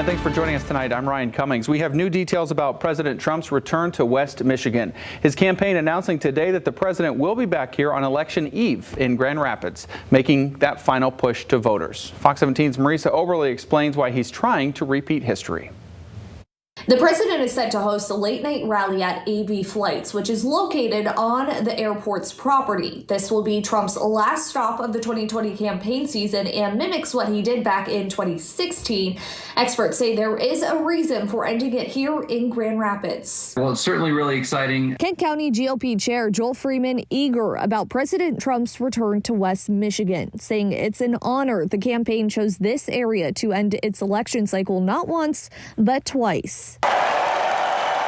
Thanks for joining us tonight. I'm Ryan Cummings. We have new details about President Trump's return to West Michigan. His campaign announcing today that the president will be back here on Election Eve in Grand Rapids, making that final push to voters. Fox 17's Marisa Oberle explains why he's trying to repeat history. The president is set to host a late-night rally at AV Flights, which is located on the airport's property. This will be Trump's last stop of the 2020 campaign season and mimics what he did back in 2016. Experts say there is a reason for ending it here in Grand Rapids. Well, it's certainly really exciting. Kent County GOP Chair Joel Freeman eager about President Trump's return to West Michigan, saying it's an honor the campaign chose this area to end its election cycle not once, but twice.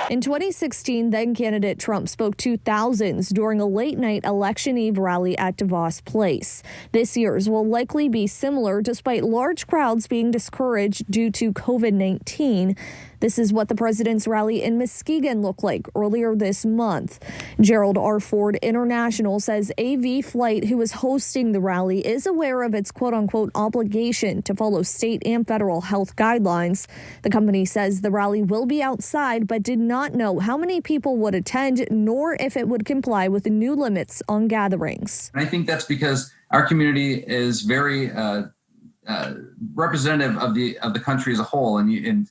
In 2016, then-candidate Trump spoke to thousands during a late-night Election Eve rally at DeVos Place. This year's will likely be similar, despite large crowds being discouraged due to COVID-19. This is what the president's rally in Muskegon looked like earlier this month. Gerald R. Ford International says AV Flight, who is hosting the rally, is aware of its quote-unquote obligation to follow state and federal health guidelines. The company says the rally will be outside, but did not know how many people would attend, nor if it would comply with the new limits on gatherings. I think that's because our community is very representative of the country as a whole, and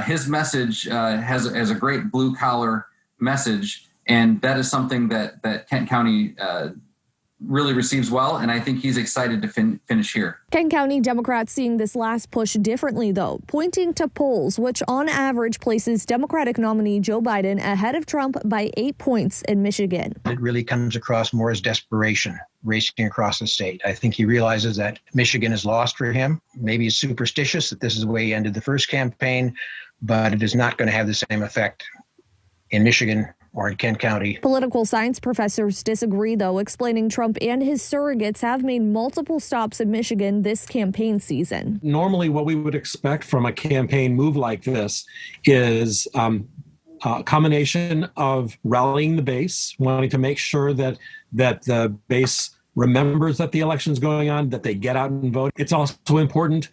his message has a great blue-collar message, and that is something that Kent County really receives well, and I think he's excited to finish here. Kent County Democrats seeing this last push differently, though, pointing to polls, which on average places Democratic nominee Joe Biden ahead of Trump by 8 points in Michigan. It really comes across more as desperation racing across the state. I think he realizes that Michigan is lost for him. Maybe he's superstitious that this is the way he ended the first campaign, but it is not going to have the same effect in Michigan or in Kent County. Political science professors disagree, though, explaining Trump and his surrogates have made multiple stops in Michigan this campaign season. Normally, what we would expect from a campaign move like this is a combination of rallying the base, wanting to make sure that the base remembers that the election is going on, that they get out and vote. It's also important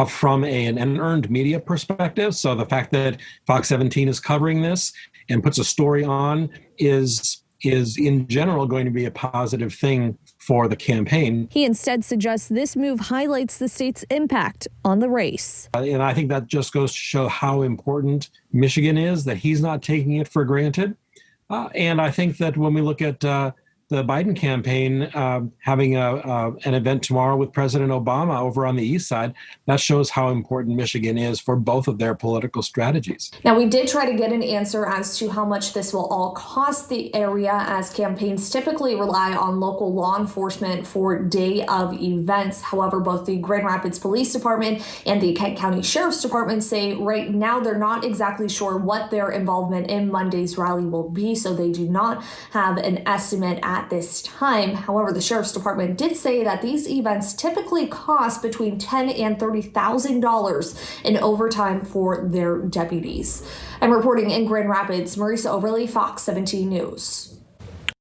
from an earned media perspective. So the fact that Fox 17 is covering this and puts a story on is in general going to be a positive thing for the campaign. He instead suggests this move highlights the state's impact on the race. And I think that just goes to show how important Michigan is, that he's not taking it for granted. And I think that when we look at the Biden campaign having an event tomorrow with President Obama over on the east side, that shows how important Michigan is for both of their political strategies. Now, we did try to get an answer as to how much this will all cost the area, as campaigns typically rely on local law enforcement for day of events. However, both the Grand Rapids Police Department and the Kent County Sheriff's Department say right now they're not exactly sure what their involvement in Monday's rally will be, so they do not have an estimate at this time. However, the Sheriff's Department did say that these events typically cost between $10,000 and $30,000 in overtime for their deputies. I'm reporting in Grand Rapids, Marisa Oberle, Fox 17 News.